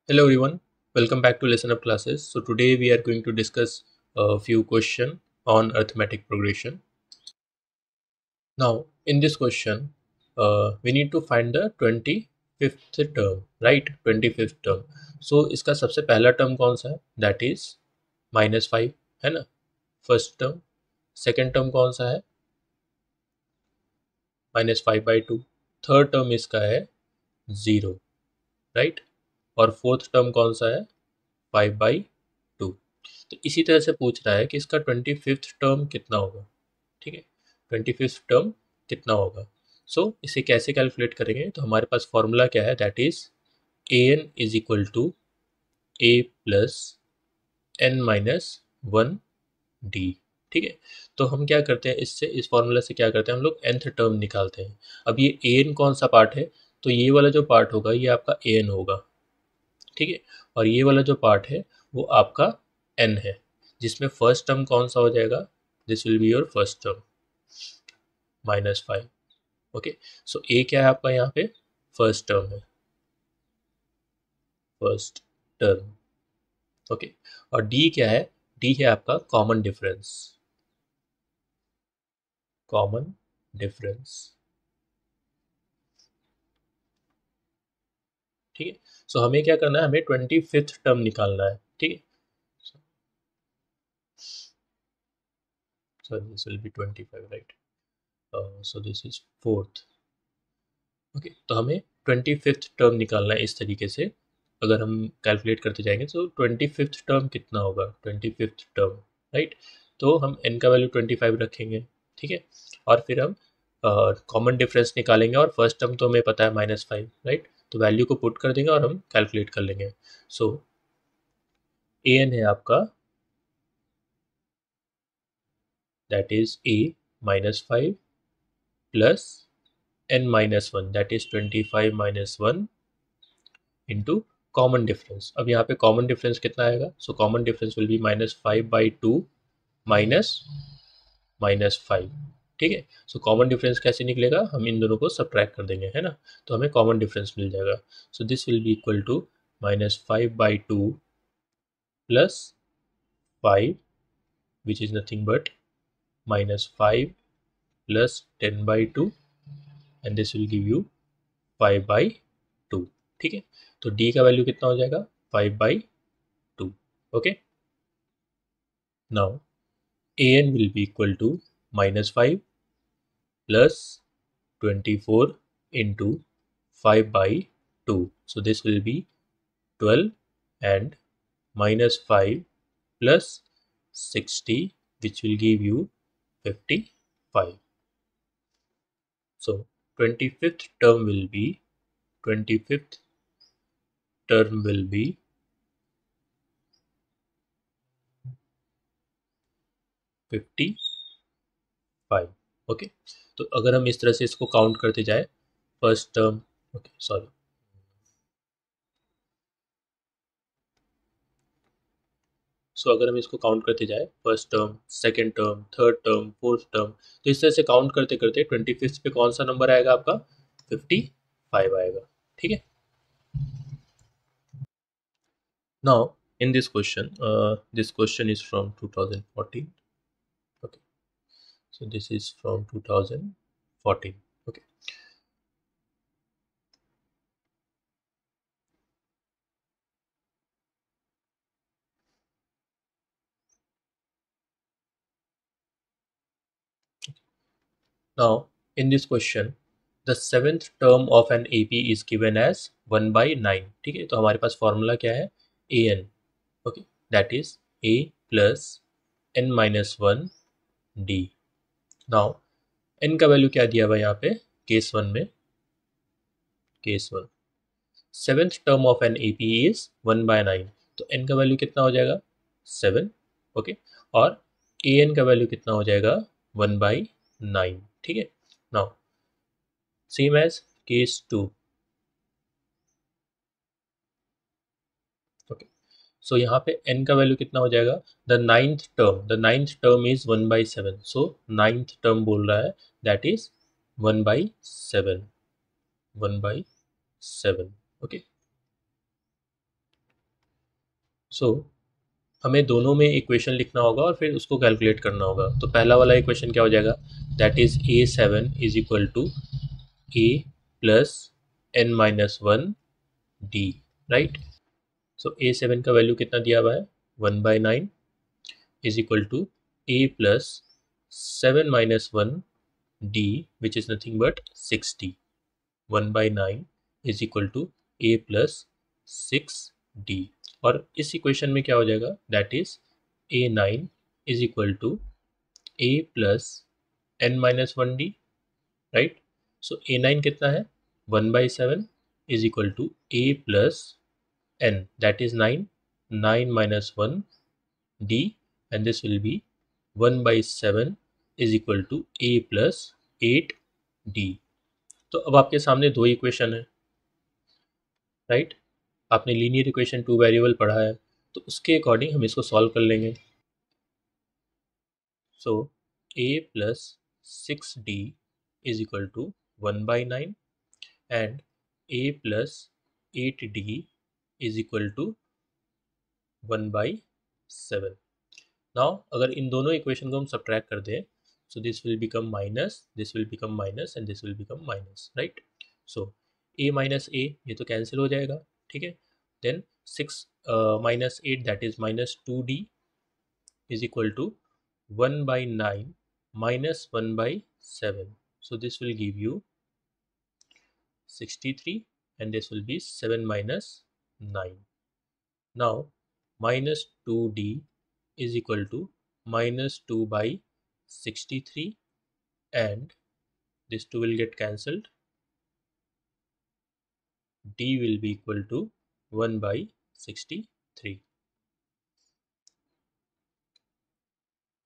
Hello everyone, welcome back to Lesson Up Classes. So today we are going to discuss a few questions on arithmetic progression. Now in this question, we need to find the 25th term, right? 25th term. So इसका सबसे पहला term कौन सा है? That is -5 है ना? First term. Second term कौन सा है? -5/2. थर्ड टर्म इसका है 0, राइट? और फोर्थ टर्म कौन सा है? 5/2. तो इसी तरह से पूछ रहा है कि इसका 25th टर्म कितना होगा. ठीक है, 25th टर्म कितना होगा. सो इसे कैसे कैलकुलेट करेंगे? तो हमारे पास फॉर्मूला क्या है? That is an is equal to a plus n minus 1d. ठीक है, तो हम क्या करते हैं, इससे इस फॉर्मूला से क्या करते हैं, हम लोग nth टर्म निकालते हैं. अब ये an कौन सा पार्ट है? तो ये वाला जो पार्ट होगा ये आपका an होगा. ठीक है, और ये वाला जो पार्ट है वो आपका n है, जिसमें फर्स्ट टर्म कौन सा हो जाएगा? This will be your first term -5. Okay, so A क्या है आपका यहाँ पे? फर्स्ट टर्म है, फर्स्ट टर्म. ओके, और डी क्या है? डी है आपका कॉमन डिफरेंस, कॉमन डिफरेंस. ठीक है, सो हमें क्या करना है? हमें 25th टर्म निकालना है. ठीक है, सो this will B 25, right? So this is fourth. Okay, तो हमें 25th टर्म निकालना है. इस तरीके से अगर हम कैलकुलेट करते जाएंगे तो 25th टर्म कितना होगा? 25th term, right? तो हम n का वैल्यू 25 रखेंगे. ठीक है, और फिर हम कॉमन डिफरेंस निकालेंगे, और फर्स्ट टर्म तो हमें पता है -5, राइट? तो वैल्यू को पुट कर देंगे और हम कैलकुलेट कर लेंगे. सो ए एन है आपका, that is a -5 plus n-1, that is 25 minus 1 into common difference. अब यहाँ पे कॉमन डिफरेंस कितना आएगा? So common difference will be -5/2 minus -5. ठीक है, सो कॉमन डिफरेंस कैसे निकलेगा? हम इन दोनों को सब्ट्रैक्ट कर देंगे, है ना? तो हमें कॉमन डिफरेंस मिल जाएगा. So this will be equal to -5/2 plus 5, which is nothing but -5 plus 10/2, and this will give you 5/2. ठीक है, तो डी का वैल्यू कितना हो जाएगा? 5/2. Okay, now an will be equal to -5 plus 24 into 5/2. So this will be 12, and -5 plus 60, which will give you 55. So 25th term will be 25th term will be 55. Okay, तो अगर हम इस तरह से इसको काउंट करते जाए, फर्स्ट टर्म, ओके सॉरी, सो अगर हम इसको काउंट करते जाए, first term, second term, third term, fourth term, तो इस तरह से काउंट करते करते 25th पे कौन सा नंबर आएगा आपका? 55 आएगा. ठीक है, now in this question is from 2014. Okay, so this is from 2014. Okay, now in this question the seventh term of an AP is given as 1/9. ठीक है, तो हमारे पास फॉर्मूला क्या है? an. Okay, that is a plus n-1 d. Now n का value क्या दिया हुआ है यहाँ पे? केस वन में, case one, seventh term of an AP is 1/9. तो n का वैल्यू कितना हो जाएगा? 7. ओके, और an का वैल्यू कितना हो जाएगा? 1/9. ठीक है, now same as case two. Okay, so यहाँ पे n का वैल्यू कितना हो जाएगा? The ninth term is 1/7. So ninth term बोल रहा है, दैट इज 1/7. 1/7. ओके, सो हमें दोनों में इक्वेशन लिखना होगा और फिर उसको कैलकुलेट करना होगा। तो पहला वाला इक्वेशन क्या हो जाएगा, that is A7 is equal to A plus n-1 D, right. So A7 का वैल्यू कितना दिया हुआ है, 1/9 is equal to A plus 7-1 D which is nothing but 60। 1/9 is equal to A plus 6D। और इस इक्वेशन में क्या हो जाएगा, that is A9 is equal to A plus n-1D, right. So A9 कितना है, 1/7 is equal to A plus n, that is 9, 9 minus 1 D, and this will be 1/7 is equal to A plus 8D। तो अब आपके सामने दो equation है, right. आपने linear equation two variable पढ़ा है, तो उसके अकॉर्डिंग हम इसको सॉल्व कर लेंगे। सो A plus 6D is equal to 1/9 and A plus 8D is equal to 1/7। Now अगर इन दोनों इक्वेशन को हम सब्ट्रैक्ट कर दें, so this will become minus, this will become minus and this will become minus, right. So a minus a ये तो cancel हो जाएगा, ठीक है। Then 6 minus 8 that is -2D is equal to 1/9 minus 1/7। so this will give you 63 and this will be 7 minus 9। now minus 2D is equal to -2/63 and this 2 will get cancelled, D will be equal to 1/63।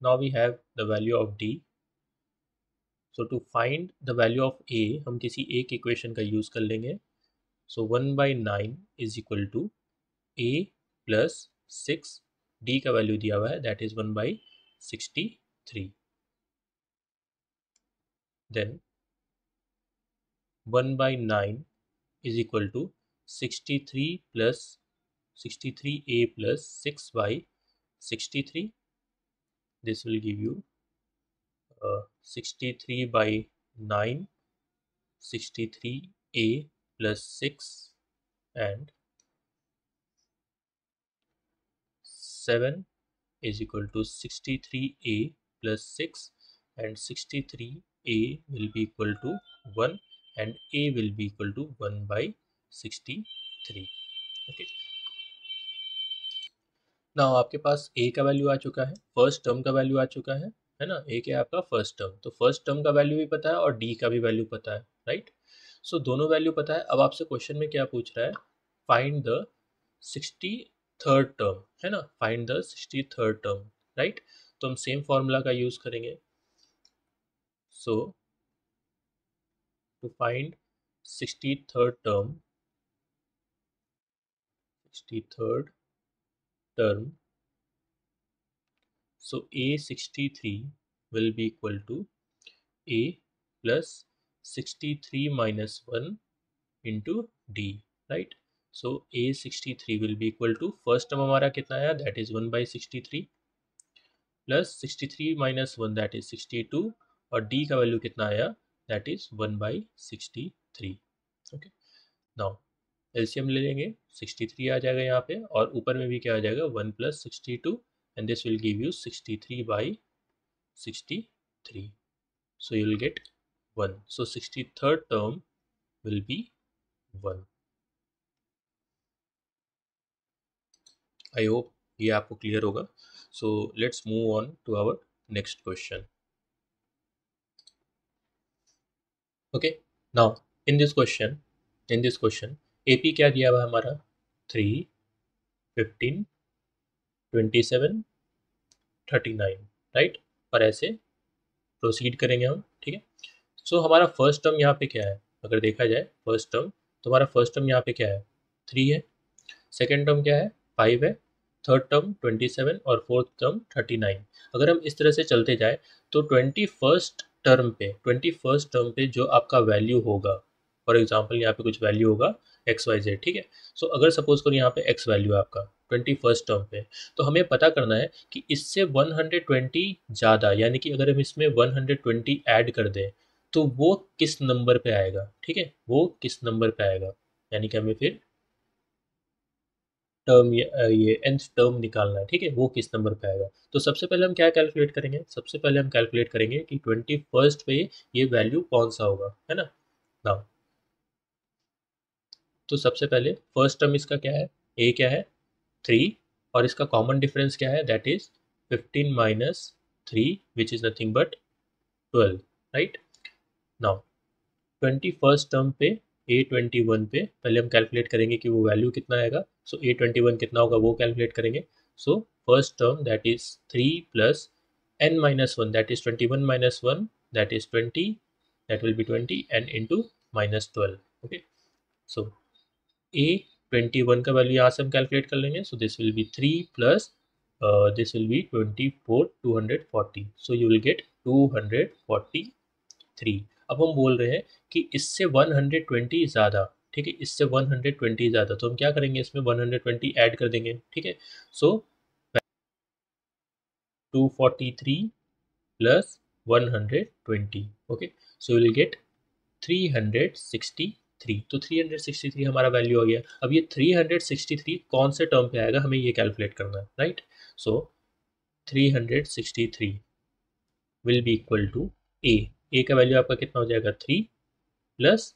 now we have the value of D। so to find the value of A हम किसी एक equation का use कर लेंगे। so 1/9 is equal to A plus 6, D का value दिया हुआ है that is 1/63। then 1/9 is equal to 63 plus 63A plus 6/63। this will give you 63/9, 63A plus 6 and 7 is equal to 63A plus 6 and 63A will be equal to 1 and A will be equal to 1/63। okay। ना आपके पास A का value आ चुका है, first term का value आ चुका है ना। A क्या है आपका फर्स्ट टर्म, तो फर्स्ट टर्म का वैल्यू भी पता है और D का भी वैल्यू पता है, राइट। सो दोनों वैल्यू पता है। अब आपसे क्वेश्चन में क्या पूछ रहा है, फाइंड द 63rd टर्म, है ना, find the 63rd term, right. तो हम सेम फॉर्मूला का यूज करेंगे। So to find 63rd term, so A63 will be equal to A plus 63 minus 1 into D, right। so A63 will be equal to, first term हमारा कितना आया, that is 1/63 plus 63 minus 1 that is 62 और D का value कितना आया, that is 1/63। Okay. Now LCM ले लेंगे, 63 आ जाएगा यहाँ पे और ऊपर में भी क्या आ जाएगा, 1 + 62 and this will give you 63/63। so you will get 1। so 63rd term will be 1। I hope ये आपको क्लियर होगा। so let's move on to our next question। okay, now in this question AP क्या दिया हुआ है हमारा, 3, 15, 27, 39, right. और ऐसे प्रोसीड करेंगे हम, ठीक है। सो हमारा फर्स्ट टर्म यहाँ पे क्या है, अगर देखा जाए फर्स्ट टर्म, तो हमारा फर्स्ट टर्म यहाँ पे क्या है, 3 है। सेकेंड टर्म क्या है, 5 है। थर्ड टर्म 27 और फोर्थ टर्म 39। अगर हम इस तरह से चलते जाए तो 21st टर्म पे जो आपका वैल्यू होगा, फॉर एग्जाम्पल यहाँ पे कुछ वैल्यू होगा XYZ, ठीक है। सो अगर सपोज करो यहाँ पे X वैल्यू है आपका, 21st टर्म पे। तो हमें पता करना है कि इससे 120 ज़्यादा, यानी कि अगर हम इसमें 120 ऐड कर दें तो वो किस नंबर पे आएगा, ठीक है, वो किस नंबर पे आएगा, यानी कि हमें फिर टर्म ये nth टर्म निकालना है, ठीक है, वो किस नंबर पे आएगा। तो सबसे पहले हम क्या कैलकुलेट करेंगे, सबसे पहले हम कैलकुलेट करेंगे कि 21st पे ये वैल्यू कौन सा होगा, है ना। नाउ तो सबसे पहले फर्स्ट टर्म इसका क्या है, ए क्या है 3, और इसका कॉमन डिफरेंस क्या है, that is 15 minus 3 which is nothing but 12, right. Now 21st term पे A21 पे पहले हम कैलकुलेट करेंगे कि वो वैल्यू कितना आएगा। सो A21 कितना होगा वो कैलकुलेट करेंगे। So first term that is 3 plus n minus one that is 21 minus one that is 20, that will B 20 and into minus 12। Okay, so A21 का वैल्यू यहाँ से हम कैलकुलेट कर लेंगे। सो this will B 3 plus this will B 24 240, so you will get 243। अब हम बोल रहे हैं कि इससे 120 ज़्यादा, ठीक है, इससे 120 ज़्यादा, तो हम क्या करेंगे, इसमें 120 ऐड कर देंगे, ठीक है। सो 243 plus 120, okay, so will get 363। तो 363 हमारा वैल्यू आ गया। अब ये 363 कौन से टर्म पे आएगा हमें ये कैलकुलेट करना है, right. So 363 will be equal to A का वैल्यू आपका कितना हो जाएगा 3 प्लस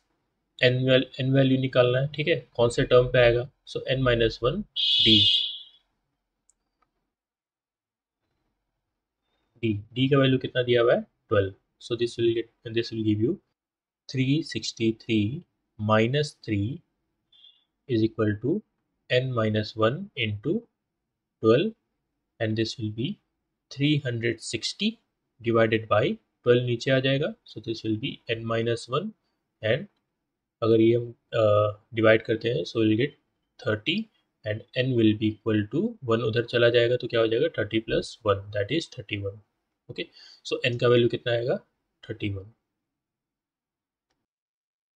एन वैल्यू निकालना है, ठीक है, कौन से टर्म पे आएगा। सो n माइनस वन डी का वैल्यू कितना दिया हुआ है 12। सो this will give you 363 minus 3 is equal to n minus 1 into 12, and this will be 360 divided by 12 नीचे आ जाएगा। so this will be n minus 1, and अगर ये हम डिवाइड करते हैं so we'll get 30 and n will be equal to 1 उधर चला जाएगा तो क्या हो जाएगा 30 plus 1 that is 31। Okay, so n का वैल्यू कितना आएगा 31।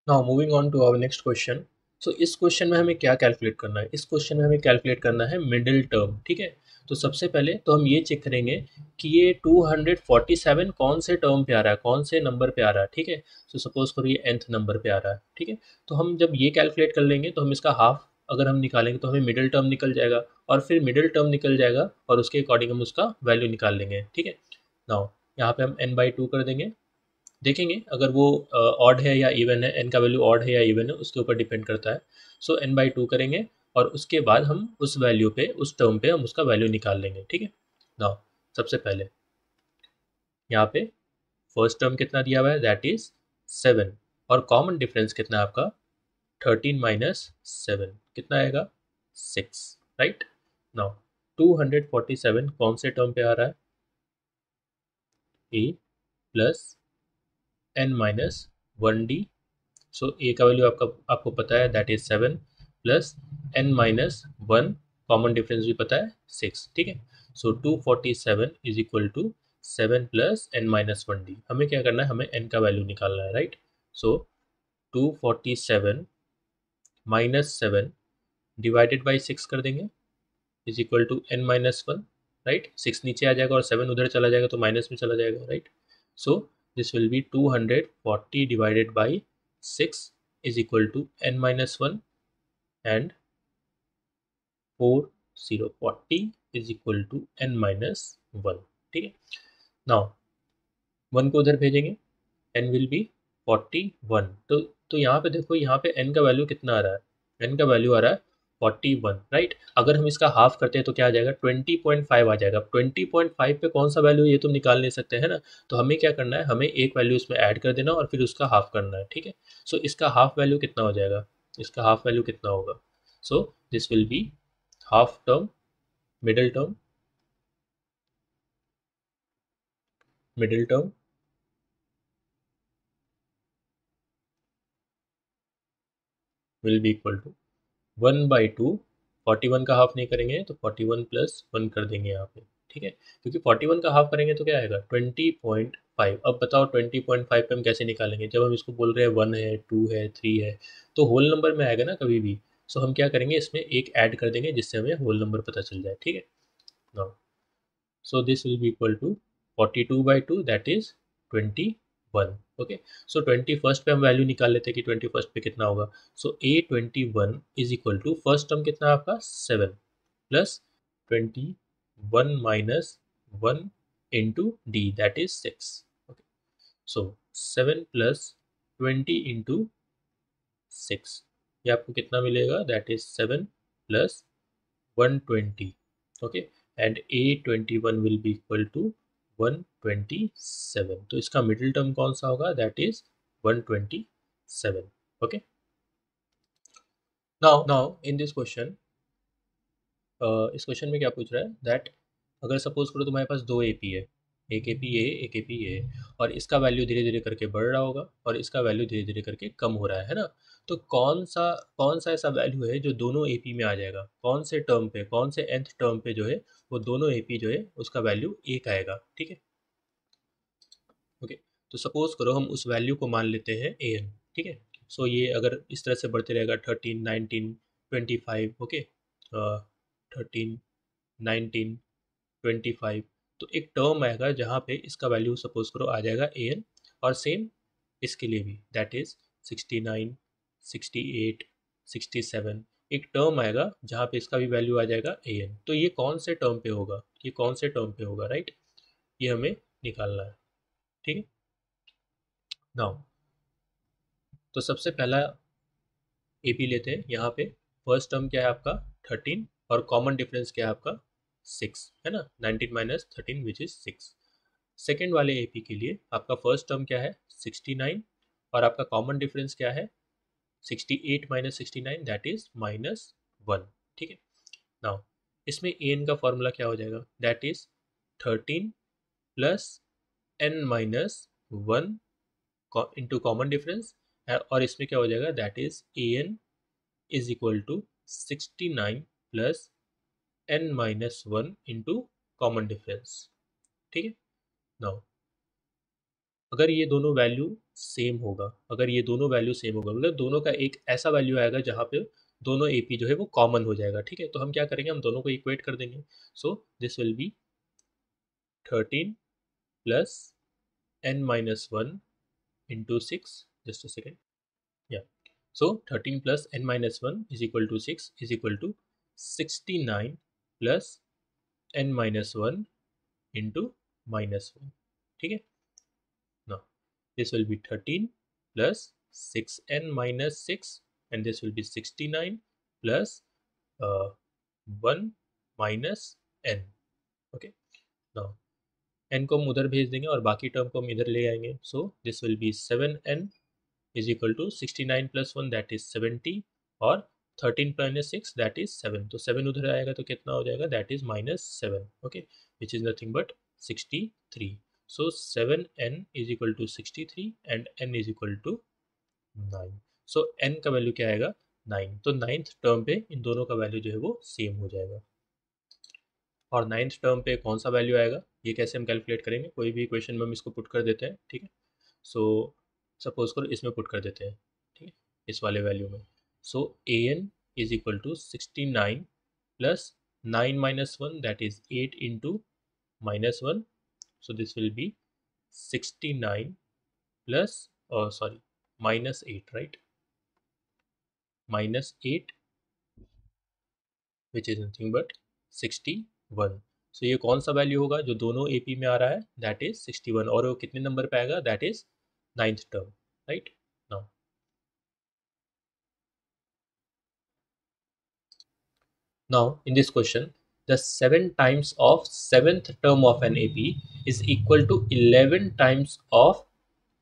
Now moving on to our next question. So इस क्वेश्चन में हमें क्या कैलकुलेट करना है, इस क्वेश्चन में हमें कैलकुलेट करना है मिडिल टर्म, ठीक है। तो सबसे पहले तो हम ये चेक करेंगे कि ये 247 कौन से टर्म पे आ रहा है, कौन से नंबर पे आ रहा है, ठीक है। सो सपोज करो ये nth नंबर पे आ रहा है, ठीक है। तो हम जब ये कैलकुलेट कर लेंगे तो हम इसका हाफ अगर हम निकालेंगे तो हमें मिडिल टर्म निकल जाएगा, और फिर मिडिल टर्म निकल जाएगा और उसके अकॉर्डिंग हम उसका वैल्यू निकाल लेंगे, ठीक है। नाउ यहाँ पे हम n/2 कर देंगे, देखेंगे अगर वो ऑड है या इवन है, एन का वैल्यू ऑड है या इवन है उसके ऊपर डिपेंड करता है। सो n/2 करेंगे और उसके बाद हम उस वैल्यू पे, उस टर्म पे हम उसका वैल्यू निकाल लेंगे, ठीक है। नाउ सबसे पहले यहाँ पे फर्स्ट टर्म कितना दिया हुआ है दैट इज 7, और कॉमन डिफरेंस कितना है आपका 13 माइनस 7 कितना आएगा 6, राइट। नाउ 247 कौन से टर्म पे आ रहा है A plus N minus 1d। So A का वैल्यू आपको पता है that is 7 plus N minus 1, common difference भी पता है 6, ठीक है। So 247 is equal to 7 plus N minus 1d। हमें क्या करना है, हमें एन का वैल्यू निकालना है, right. So 247 minus 7 divided by 6 कर देंगे is equal to N minus 1, right. 6 नीचे आ जाएगा और 7 उधर चला जाएगा तो माइनस में चला जाएगा, right. So this will B 240 divided by 6 is equal to n minus 1 and 40 is equal to n minus 1, ठीक है। नाउ 1 को उधर भेजेंगे, n will be 41। तो यहाँ पे देखो, यहाँ पे n का वैल्यू कितना आ रहा है, n का वैल्यू आ रहा है 41, राइट। अगर हम इसका हाफ करते हैं तो क्या आ जाएगा 20.5 आ जाएगा। 20.5 पे कौन सा वैल्यू ये तुम निकाल नहीं सकते है ना। तो हमें क्या करना है, हमें एक वैल्यू इसमें ऐड कर देना और फिर उसका हाफ करना है, ठीक है। सो इसका हाफ वैल्यू कितना हो जाएगा, इसका हाफ वैल्यू कितना होगा। So this will be half term, middle term, middle term will be equal to 1/2। 41 का हाफ नहीं करेंगे तो 41 प्लस 1 कर देंगे यहाँ पे, ठीक है। क्योंकि 41 का हाफ करेंगे तो क्या आएगा 20.5। अब बताओ 20.5 पे हम कैसे निकालेंगे, जब हम इसको बोल रहे हैं 1 है 2 है 3 है तो होल नंबर में आएगा ना कभी भी। सो हम क्या करेंगे, इसमें एक ऐड कर देंगे जिससे हमें होल नंबर पता चल जाए, ठीक है। Now so this will be equal to 42/2 that is 21। Okay, so 21st पे हम वैल्यू निकाल लेते हैं कि 21st पे कितना होगा। So A21 is equal to first term कितना है आपका 7 plus 21 minus 1 into D that is 6। Okay, so 7 plus 20 into 6, ये आपको कितना मिलेगा, that is 7 plus 120। Okay, and A21 will be equal to 127। तो इसका मिडिल टर्म कौन सा होगा, that is 127। Okay, now in this question, इस क्वेश्चन में क्या पूछ रहा है, दैट अगर सपोज करो तुम्हारे पास दो एपी है, एक एपी ए एक एपी ए, और इसका वैल्यू धीरे धीरे करके बढ़ रहा होगा और इसका वैल्यू धीरे धीरे करके कम हो रहा है ना। तो कौन सा ऐसा वैल्यू है जो दोनों एपी में आ जाएगा, कौन से टर्म पे, कौन से nth टर्म पे जो है वो दोनों एपी जो है उसका वैल्यू एक आएगा, ठीक है। ओके, तो सपोज करो हम उस वैल्यू को मान लेते हैं an, ठीक है। सो ये अगर इस तरह से बढ़ते रहेगा 13, 19, 25, ओके, 13, 19, 25, तो एक टर्म आएगा जहाँ पे इसका वैल्यू सपोज करो आ जाएगा an, और सेम इसके लिए भी दैट इज 69, 68, 67, एक टर्म आएगा जहाँ पे इसका भी वैल्यू आ जाएगा an। तो ये कौन से टर्म पे होगा, ये कौन से टर्म पे होगा, राइट, ये हमें निकालना है, ठीक है। नाउ तो सबसे पहला एपी लेते हैं, यहाँ पे फर्स्ट टर्म क्या है आपका 13, और कॉमन डिफरेंस क्या है आपका 6, है ना, 19 माइनस 13 विच इज 6। सेकेंड वाले एपी के लिए आपका फर्स्ट टर्म क्या है 69, और आपका कॉमन डिफरेंस क्या है 68 माइनस 69 दैट इज -1, ठीक है। नाउ इसमें एन का फॉर्मूला क्या हो जाएगा, that is 13 plus n minus 1 into common difference, और इसमें क्या हो जाएगा, that is an is equal to 69 plus n minus 1 into common difference, ठीक है। नाउ अगर ये दोनों वैल्यू सेम होगा, अगर ये दोनों वैल्यू सेम होगा, मतलब दोनों का एक ऐसा वैल्यू आएगा जहाँ पे दोनों एपी जो है वो कॉमन हो जाएगा, ठीक है। तो हम क्या करेंगे, हम दोनों को इक्वेट कर देंगे। So this will be 13 plus n minus 1 into 6, just a second, या so 13 plus n minus 1 is equal to 6 is equal to 69 plus n minus 1 into -1, ठीक है। Now this will be 13 plus 6n minus 6, and this will be 69 plus 1 minus n, okay। Now n को हम उधर भेज देंगे और बाकी term को हम इधर ले आएंगे। So this will be 7n is equal to 69 plus 1 that is 70, और 13 माइनस 6 दैट इज 7, तो 7 उधर आएगा तो कितना हो जाएगा, that is -7, okay, which is nothing but 63। So 7n is equal to 63 and n is equal to 9। So n का value क्या आएगा 9, तो नाइन्थ टर्म पे इन दोनों का वैल्यू जो है वो सेम हो जाएगा। और नाइन्थ टर्म पे कौन सा वैल्यू आएगा, ये कैसे हम कैलकुलेट करेंगे, कोई भी इक्वेशन में हम इसको पुट कर देते हैं, ठीक है। सो सपोज करो इसमें पुट कर देते हैं, ठीक है, इस वाले वैल्यू में। So an is equal to 69 plus 9 minus 1 that is 8 into -1, so this will be 69 plus sorry -8, right, -8 which is nothing but 61। so ये कौन सा वैल्यू होगा जो दोनों एपी में आ रहा है, दैट इज 61, और वो कितने नंबर पे आएगा, that is ninth term, right. Now in this question, the 7 times of 7th term of an AP is equal to 11 times of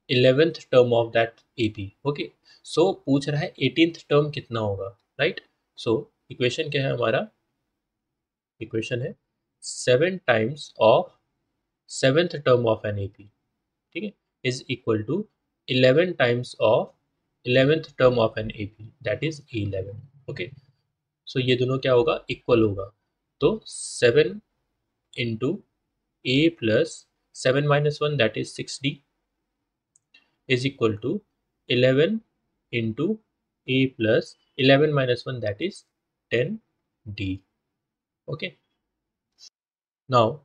11th term of that AP, okay। so पूछ रहा है 18th term कितना होगा, right। so equation क्या है हमारा, equation है 7 times of 7th term of an AP, ठीक है, is equal to 11 times of 11th term of an AP that is 11, okay। सो ये दोनों क्या होगा, इक्वल होगा। तो 7 into A plus 7 minus 1 that is 6d is equal to 11 into A plus 11 minus 1, that is 10d. Okay, now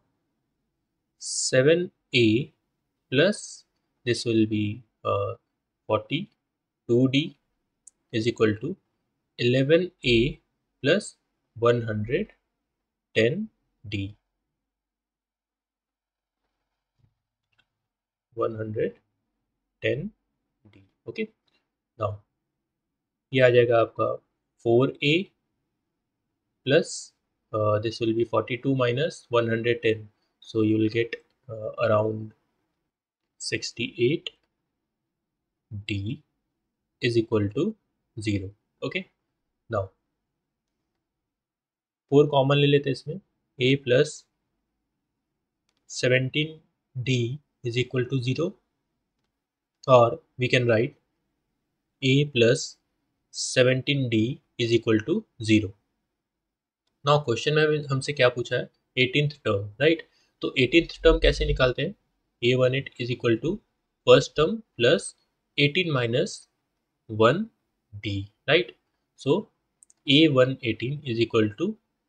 7a plus this will be 42d is equal to 11a plus 110d. 110d. Okay, now ये आ जाएगा आपका 4a plus this will be 42 minus 110, so you will get around 68d is equal to 0. Okay, now 4 common ले लेते हैं इसमें, a plus 17d is equal to 0, or we can write a plus 17d is equal to 0. Now question में हमसे क्या पूछा है, 18th term, right. तो 18th टर्म कैसे निकालते हैं, a18 is equal to first term plus 18 minus 1d, right. So a118 is equal to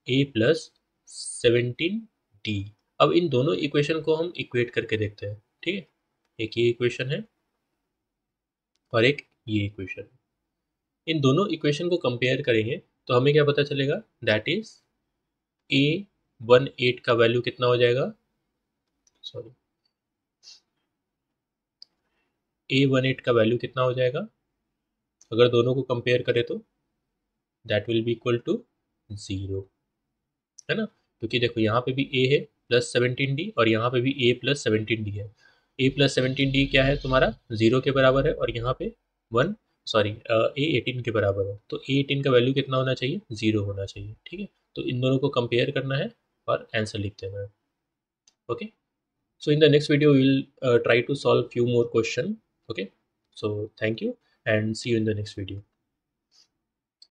a plus 17d। अब इन दोनों इक्वेशन को हम इक्वेट करके देखते हैं, ठीक है। एक ये इक्वेशन है और एक ये इक्वेशन है। इन दोनों इक्वेशन को कंपेयर करेंगे तो हमें क्या पता चलेगा, दैट इज a18 का वैल्यू कितना हो जाएगा, सॉरी, a18 का वैल्यू कितना हो जाएगा अगर दोनों को कंपेयर करें तो, that will be equal to 0, है ना। क्योंकि देखो यहाँ पे भी a है प्लस 17d और यहाँ पे भी a प्लस 17d है। a प्लस 17d क्या है तुम्हारा, 0 के बराबर है, और यहाँ पे a18 के बराबर है। तो a18 का वैल्यू कितना होना चाहिए, 0 होना चाहिए, ठीक है। तो इन दोनों को कंपेयर करना है और आंसर लिख देना है। Okay, so in the next video we will try to solve few more question. Okay, so thank you and see you in the next video.